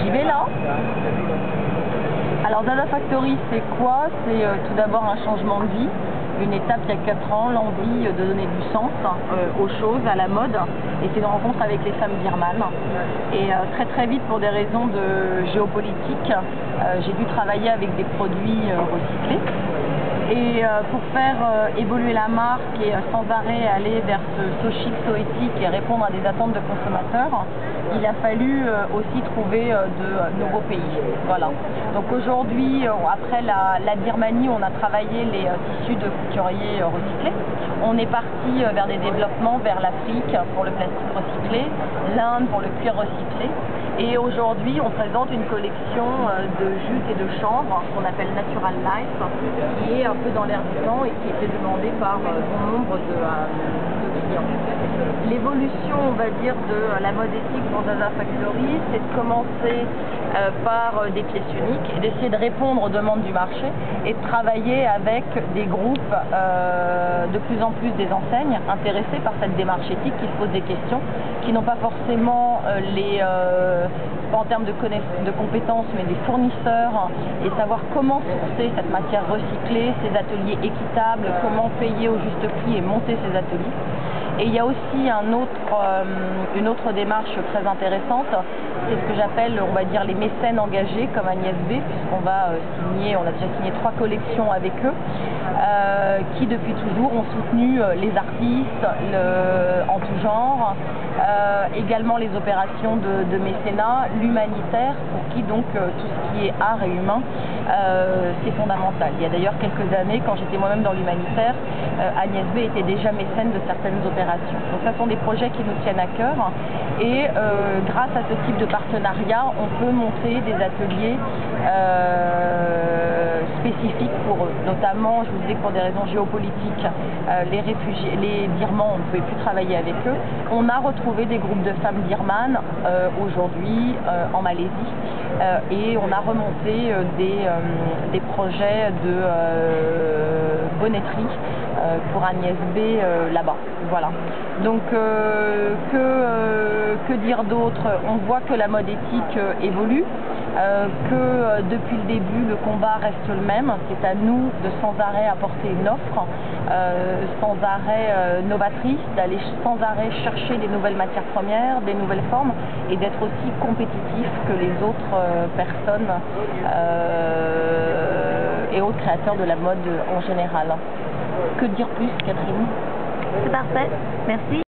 J'y vais là. Alors Zaza Factory, c'est quoi? C'est tout d'abord un changement de vie, une étape il y a 4 ans, l'envie de donner du sens aux choses, à la mode, et c'est une rencontre avec les femmes birmanes. Et très vite, pour des raisons de géopolitique, j'ai dû travailler avec des produits recyclés. Et pour faire évoluer la marque et sans arrêt aller vers ce so chic, so éthique et répondre à des attentes de consommateurs, il a fallu aussi trouver de nouveaux pays. Voilà. Donc aujourd'hui, après la Birmanie, on a travaillé les tissus de couturiers recyclés. On est parti vers des développements vers l'Afrique pour le plastique recyclé, l'Inde pour le cuir recyclé. Et aujourd'hui, on présente une collection de jute et de chanvre qu'on appelle Natural Life, qui est un peu dans l'air du temps et qui était demandée par bon nombre de clients. L'évolution, on va dire, de la mode éthique pour Zaza Factory, c'est de commencer par des pièces uniques et d'essayer de répondre aux demandes du marché et de travailler avec des groupes, de plus en plus des enseignes intéressées par cette démarche éthique, qui se posent des questions, qui n'ont pas forcément pas en termes de compétences, mais des fournisseurs, et savoir comment sourcer cette matière recyclée, ces ateliers équitables, comment payer au juste prix et monter ces ateliers. Et il y a aussi une autre démarche très intéressante, c'est ce que j'appelle, on va dire, les mécènes engagés, comme Agnès B, puisqu'on va on a déjà signé 3 collections avec eux, qui depuis toujours ont soutenu les artistes en tout genre, également les opérations de mécénat, l'humanitaire, pour qui donc tout ce qui est art et humain, c'est fondamental. Il y a d'ailleurs quelques années, quand j'étais moi-même dans l'humanitaire, Agnès B était déjà mécène de certaines opérations. Donc ça sont des projets qui nous tiennent à cœur, et grâce à ce type de partenariat, on peut monter des ateliers spécifiques pour eux. Notamment, je vous disais que pour des raisons géopolitiques, les réfugiés, les Birmans, on ne pouvait plus travailler avec eux. On a retrouvé des groupes de femmes birmanes aujourd'hui en Malaisie, et on a remonté des projets de bonnetterie pour Agnès B là-bas. Voilà. Donc que dire d'autre? On voit que la mode éthique évolue, que depuis le début le combat reste le même. C'est à nous de sans arrêt apporter une offre sans arrêt novatrice, d'aller sans arrêt chercher des nouvelles matières premières, des nouvelles formes, et d'être aussi compétitif que les autres personnes et autres créateurs de la mode en général. Que dire plus, Catherine? C'est parfait, merci.